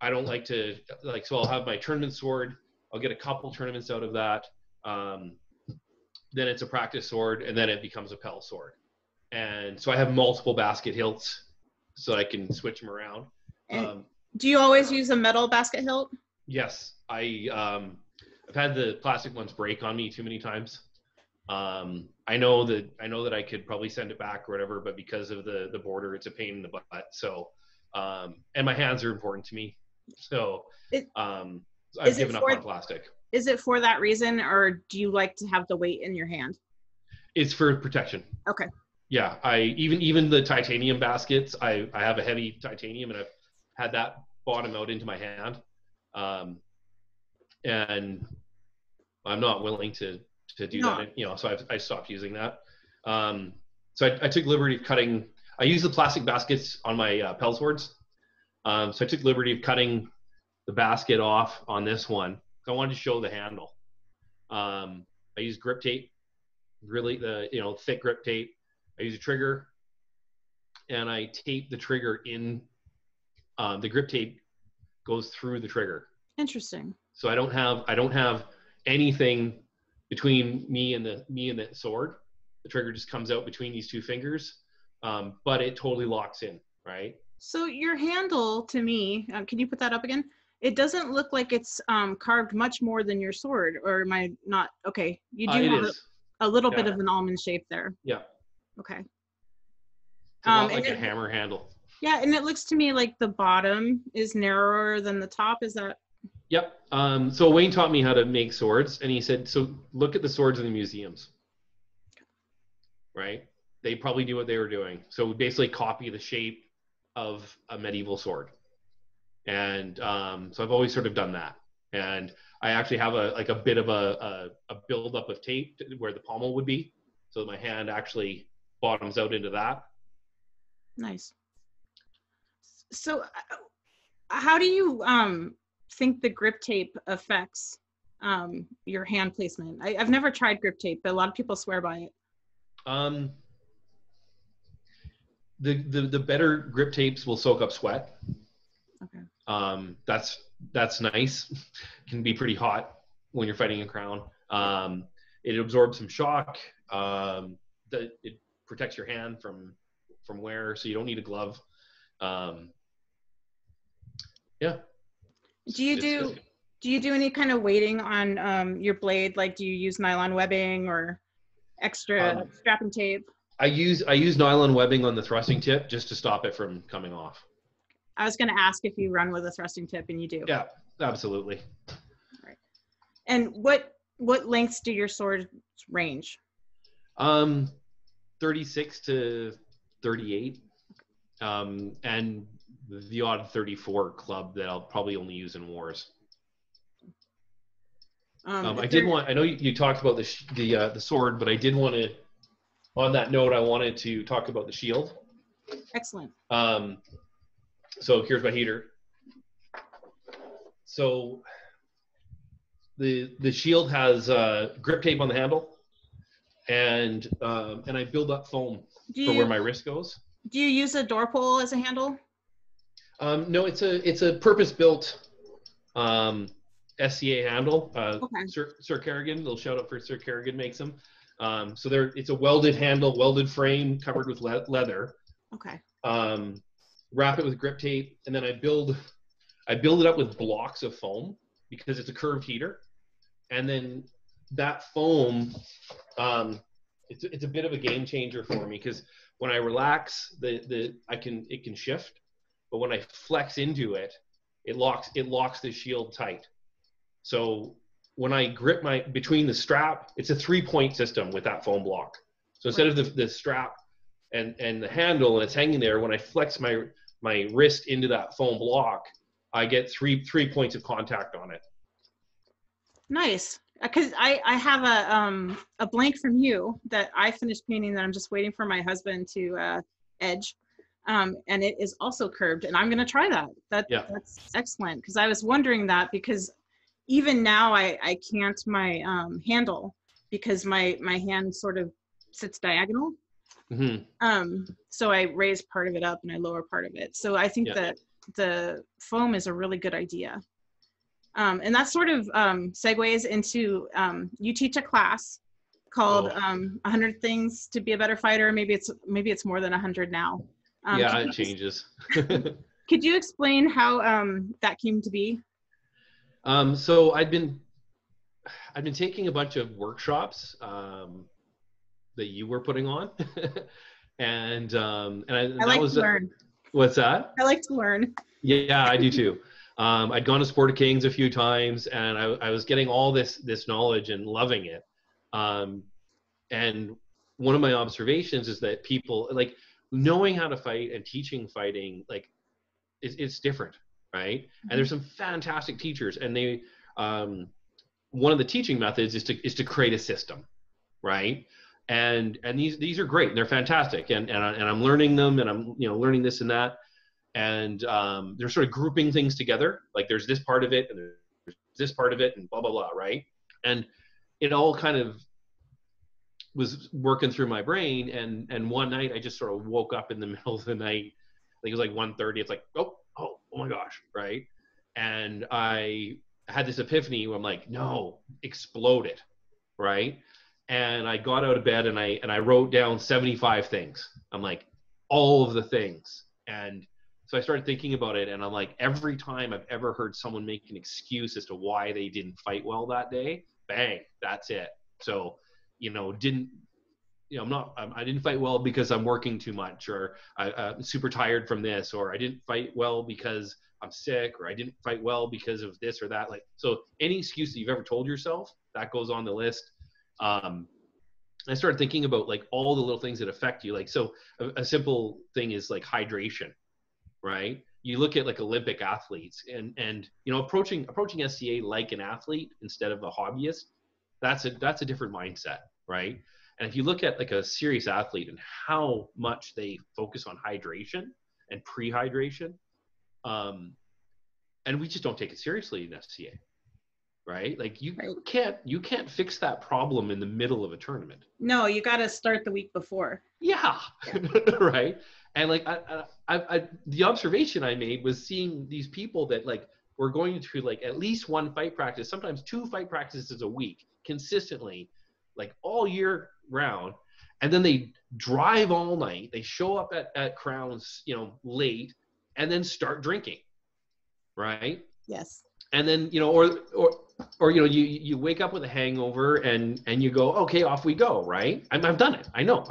I don't like to so I'll have my tournament sword. I'll get a couple tournaments out of that. Then it's a practice sword, and then it becomes a Pell sword. And so I have multiple basket hilts, so I can switch them around. Do you always use a metal basket hilt? Yes, I've had the plastic ones break on me too many times. I know that I could probably send it back or whatever, but because of the border, it's a pain in the butt. So, and my hands are important to me. So, I've given up on plastic. Is it for that reason, or do you like to have the weight in your hand? It's for protection. Okay. Yeah, even the titanium baskets, I have a heavy titanium, and I've had that bottom out into my hand, and I'm not willing to do that. You know, so I stopped using that. So I took liberty of cutting. I use the plastic baskets on my Pell swords. So I took liberty of cutting the basket off on this one. I wanted to show the handle. I use grip tape, really thick grip tape. I use a trigger, and I tape the trigger in. The grip tape goes through the trigger. Interesting. So I don't have anything between me and the sword. The trigger just comes out between these 2 fingers, but it totally locks in, right? So your handle, to me, can you put that up again? It doesn't look like it's carved much more than your sword, or am I not? Okay, you do have a little bit of an almond shape there. Yeah. Okay. It's a lot like a hammer handle. Yeah, and it looks to me like the bottom is narrower than the top. Is that? Yep. So Wayne taught me how to make swords, and he said, so look at the swords in the museums, right? They probably knew what they were doing. So basically copy the shape of a medieval sword. And so I've always sort of done that. And I actually have a bit of a buildup of tape where the pommel would be, so that my hand actually bottoms out into that. Nice. So how do you think the grip tape affects your hand placement? I've never tried grip tape, but a lot of people swear by it. The better grip tapes will soak up sweat. Okay. That's nice. Can be pretty hot when you're fighting a crown. It absorbs some shock. It protects your hand from wear, so you don't need a glove. Yeah. Do you do any kind of weighting on your blade? Like, do you use nylon webbing or extra strapping tape? I use nylon webbing on the thrusting tip just to stop it from coming off. I was going to ask if you run with a thrusting tip, and you do. Yeah, absolutely. All right. And what lengths do your swords range? 36 to 38, and the odd 34 club that I'll probably only use in wars. I know you talked about the sword, but I did want to, on that note, I wanted to talk about the shield. Excellent. So here's my heater. So the shield has grip tape on the handle, and I build up foam for where my wrist goes. Do you use a door pole as a handle? No, it's a purpose-built SCA handle. Okay. Sir Kerrigan, little shout out for Sir Kerrigan, makes them. So it's a welded handle, welded frame covered with leather. Okay. Wrap it with grip tape, and then I build it up with blocks of foam because it's a curved heater, and then that foam, it's a bit of a game changer for me, because when I relax, it can shift, but when I flex into it, it locks the shield tight. So when I grip between the strap, it's a 3-point system with that foam block. So instead of the strap and the handle, and it's hanging there, when I flex my wrist into that foam block, I get three points of contact on it. Nice. Because I have a blank from you that I finished painting that I'm just waiting for my husband to edge. And it is also curved, and I'm going to try that. That's excellent, because I was wondering that, because even now I can't my handle, because my hand sort of sits diagonal. Mm-hmm. So I raise part of it up and I lower part of it. So I think that the foam is a really good idea. And that sort of segues into, you teach a class called 100 Things to Be a Better Fighter. Maybe it's more than 100 now. It changes. Could you explain how that came to be? So I've been taking a bunch of workshops that you were putting on, and I like to learn. What's that? I like to learn. Yeah, I do too. I'd gone to Sport of Kings a few times, and I was getting all this knowledge and loving it. And one of my observations is that people, like, knowing how to fight and teaching fighting, like, it's different, right? Mm-hmm. And there's some fantastic teachers, and they one of the teaching methods is to create a system, right? And these are great, and they're fantastic, and I'm learning them, and I'm learning this and that, and they're sort of grouping things together, like there's this part of it and there's this part of it and blah blah blah, right? And it all kind of was working through my brain, and one night I just sort of woke up in the middle of the night, I think it was like 1:30, it's like oh my gosh, right? And I had this epiphany where I'm like, no, explode it, right? And I got out of bed and I wrote down 75 things. I'm like, all of the things. And so I started thinking about it, and I'm like, every time I've ever heard someone make an excuse as to why they didn't fight well that day, bang, that's it. So, I didn't fight well because I'm working too much, or I'm super tired from this, or I didn't fight well because I'm sick, or I didn't fight well because of this or that. Like, so any excuse that you've ever told yourself, that goes on the list. I started thinking about like all the little things that affect you. Like, so a simple thing is like hydration, right? You look at like Olympic athletes and approaching SCA like an athlete instead of a hobbyist, that's a different mindset, right? And if you look at like a serious athlete and how much they focus on hydration and pre-hydration, and we just don't take it seriously in SCA, right? Like you can't fix that problem in the middle of a tournament. No, you got to start the week before. Yeah. Right. And like I the observation I made was seeing these people that like were going to like at least one fight practice, sometimes 2 fight practices a week consistently, like all year round. And then they drive all night. They show up at Crowns, late, and then start drinking. Right. Yes. And then, or you wake up with a hangover and you go, okay, off we go. Right. I've done it. I know.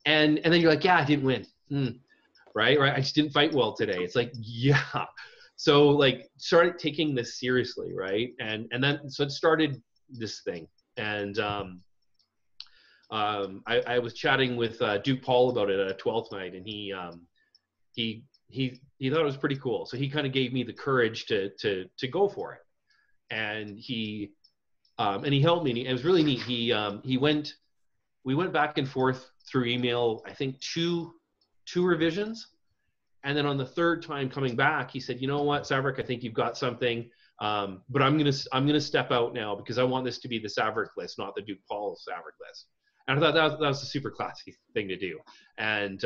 And then you're like, yeah, I didn't win. Right. I just didn't fight well today. It's like, yeah. So like started taking this seriously. Right. And then, so it started this thing. And I was chatting with Duke Paul about it at 12th night, and he thought it was pretty cool. So he kind of gave me the courage to go for it. And he helped me. And it was really neat. We went back and forth through email, I think two revisions. And then on the third time coming back, he said, you know what, Savaric, I think you've got something. But I'm gonna step out now because I want this to be the Savaric list, not the Duke Paul Savaric list. And I thought that was a super classy thing to do. And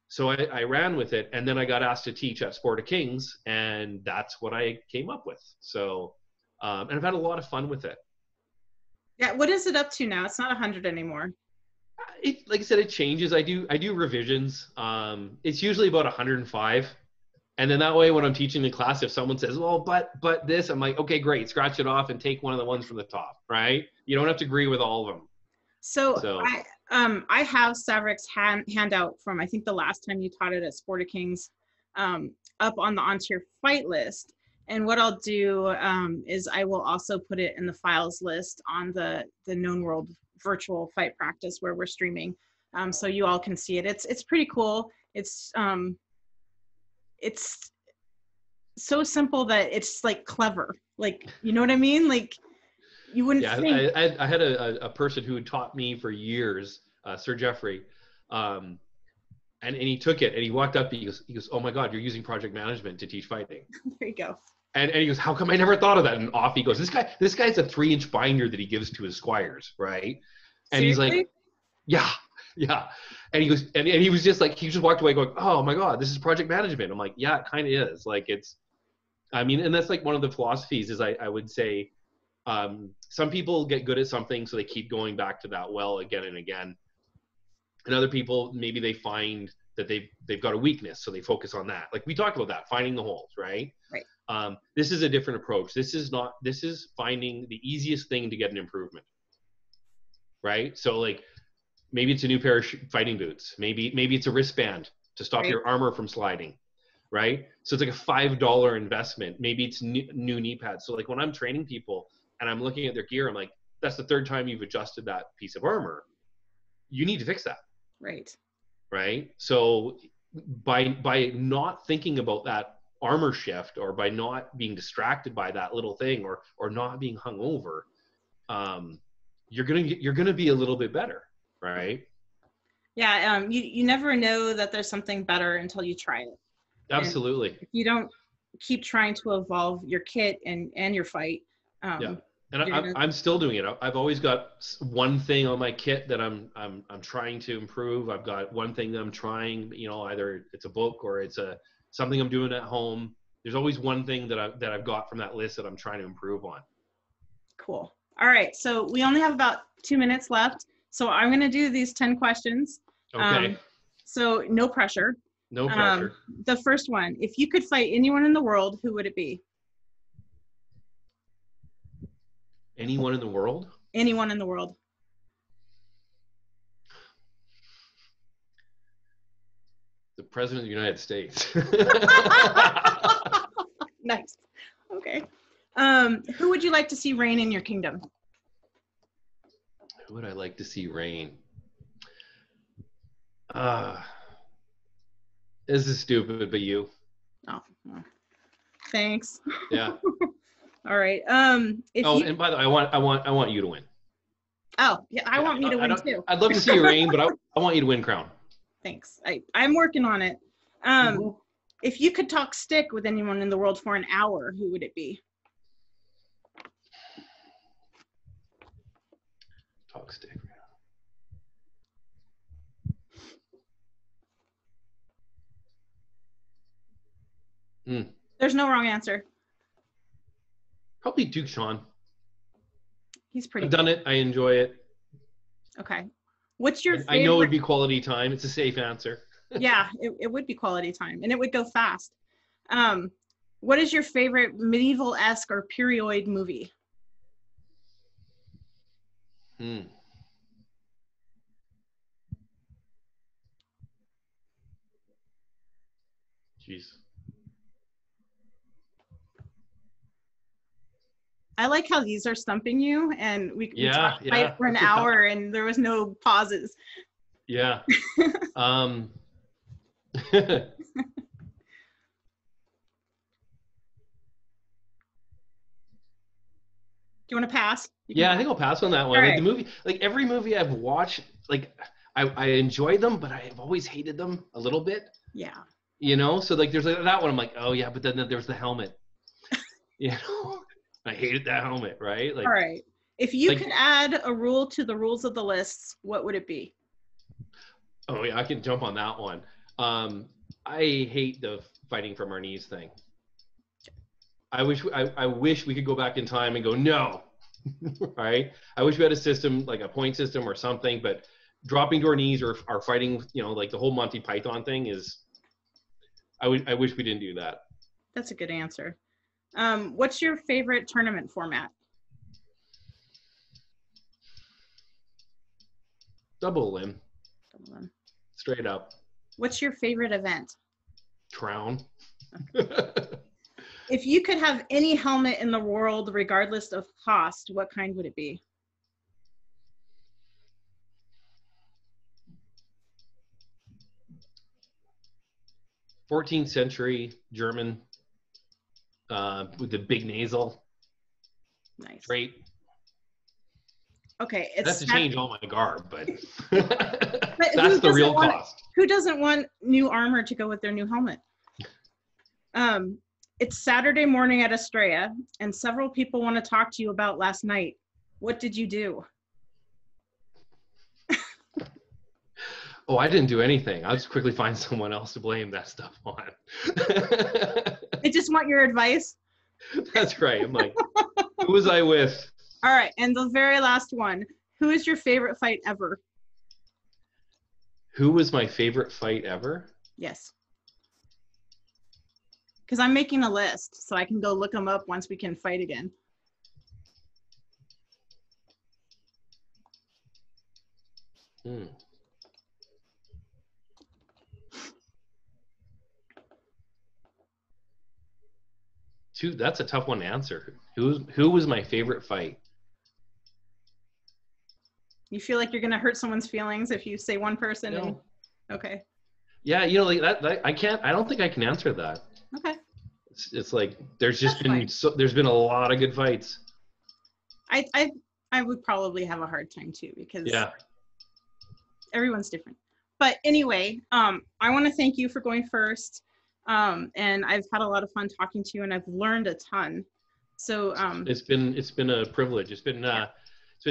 so I ran with it, and then I got asked to teach at Sport of Kings, and that's what I came up with. So, and I've had a lot of fun with it. Yeah, what is it up to now? It's not 100 anymore. Like I said, it changes. I do revisions. It's usually about 105, and then that way, when I'm teaching the class, if someone says, "Well, but this," I'm like, "Okay, great, scratch it off and take one of the ones from the top." Right? You don't have to agree with all of them. So I have Savaric's handout from, I think, the last time you taught it at Sport of Kings, up on the onto your fight list. And what I'll do is I will also put it in the files list on the Known World virtual fight practice where we're streaming, so you all can see it. It's pretty cool. It's so simple that it's like clever. Like, you know what I mean? Like, you wouldn't think. I had a person who had taught me for years, Sir Jeffrey, and he took it and he walked up. He goes, "Oh my God, you're using project management to teach fighting." There you go. And he goes, "How come I never thought of that?" And off he goes. This guy's a 3-inch binder that he gives to his squires, right? And Seriously? he's like, yeah. And he goes, and he was just like, he just walked away going, "Oh my God, this is project management." I'm like, yeah, it kind of is. Like, and that's like one of the philosophies is I would say, some people get good at something, so they keep going back to that well again and again. And other people, maybe they find that they've got a weakness, so they focus on that. Like we talked about that, finding the holes, right? Right. This is a different approach. This is finding the easiest thing to get an improvement, right? So like maybe it's a new pair of fighting boots. Maybe it's a wristband to stop Right. your armor from sliding, right? So it's like a $5 investment. Maybe it's new knee pads. So like when I'm training people and I'm looking at their gear, I'm like, that's the 3rd time you've adjusted that piece of armor. You need to fix that. Right. Right. So by not thinking about that armor shift, or by not being distracted by that little thing, or not being hung over, you're gonna be a little bit better, right? Yeah. You never know that there's something better until you try it. Absolutely. And if you don't keep trying to evolve your kit and your fight. Yeah. And I'm still doing it. I've always got one thing on my kit that I'm trying to improve. I've got one thing that I'm trying, either it's a book or it's something I'm doing at home. There's always one thing that I've got from that list that I'm trying to improve on. Cool. All right. So we only have about 2 minutes left. So I'm going to do these 10 questions. Okay. So no pressure. No pressure. The first one, if you could fight anyone in the world, who would it be? Anyone in the world? Anyone in the world. The President of the United States. Nice. Okay. Who would you like to see reign in your kingdom? Who would I like to see reign? This is stupid, but you. Oh, well, thanks. Yeah. All right. And by the way, I want you to win. Oh, yeah, I want me to win too. I'd love to see you reign, but I want you to win crown. Thanks. I'm working on it. If you could talk stick with anyone in the world for an hour, who would it be? Talk stick. There's no wrong answer. Probably Duke Sean. He's pretty. I've done it. I enjoy it. Okay. What's your favorite? I know it would be quality time. It's a safe answer. Yeah, it would be quality time, and it would go fast. What is your favorite medieval-esque or period movie? Jeez. I like how these are stumping you, and we talked for an That's hour, and there was no pauses. Yeah. Do you want to pass? Yeah, I think I'll pass on that one. Right. Like the movie, like every movie I've watched, like I enjoy them, but I've always hated them a little bit. Yeah. You know, so like there's like that one. I'm like, oh yeah, but then there's the helmet. You know, I hated that helmet, right? Like, all right. If you could add a rule to the rules of the lists, what would it be? Oh yeah, I can jump on that one. I hate the fighting from our knees thing. I wish we could go back in time and go, no, right? I wish we had a system, like a point system or something, but dropping to our knees or fighting, you know, like the whole Monty Python thing is, I wish we didn't do that. That's a good answer. What's your favorite tournament format? Double limb. Double limb. Straight up. What's your favorite event? Crown. Okay. If you could have any helmet in the world, regardless of cost, what kind would it be? '14th century German with the big nasal. Nice. Great. Okay. I have to change all my garb, but, but that's the real cost. Who doesn't want new armor to go with their new helmet? It's Saturday morning at Estrella, and several people want to talk to you about last night. What did you do? Oh, I didn't do anything. I'll just quickly find someone else to blame that stuff on. I just want your advice. That's right. I'm like, who was I with? All right, and the very last one. Who is your favorite fight ever? Who was my favorite fight ever? Yes. Because I'm making a list, so I can go look them up once we can fight again. That's a tough one to answer. Who was my favorite fight? You feel like you're gonna hurt someone's feelings if you say one person? No. And okay. Yeah, you know, like that I can't. I don't think I can answer that. Okay. It's like there's been a lot of good fights. I would probably have a hard time too, because everyone's different. But anyway, I want to thank you for going first. And I've had a lot of fun talking to you, and I've learned a ton. So it's been a privilege. It's been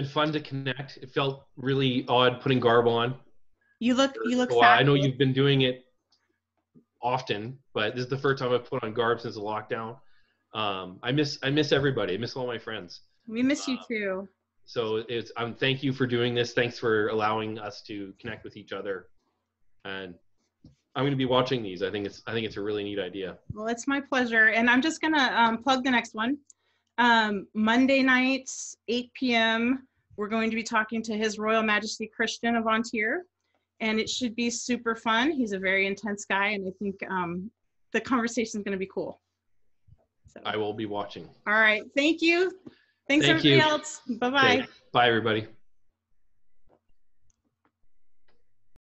fun to connect. It felt really odd putting garb on. You look fabulous. I know you've been doing it often, but this is the first time I've put on garb since the lockdown. I miss everybody. I miss all my friends. We miss you too. So thank you for doing this. Thanks for allowing us to connect with each other. And I'm going to be watching these. I think it's a really neat idea. Well, it's my pleasure. And I'm just going to plug the next one. Monday nights, 8 p.m. We're going to be talking to His Royal Majesty Christian of Antier. and it should be super fun. He's a very intense guy, and I think the conversation is going to be cool. So. I will be watching. All right. Thank you. Thanks, everybody else. Bye-bye. Okay. Bye, everybody.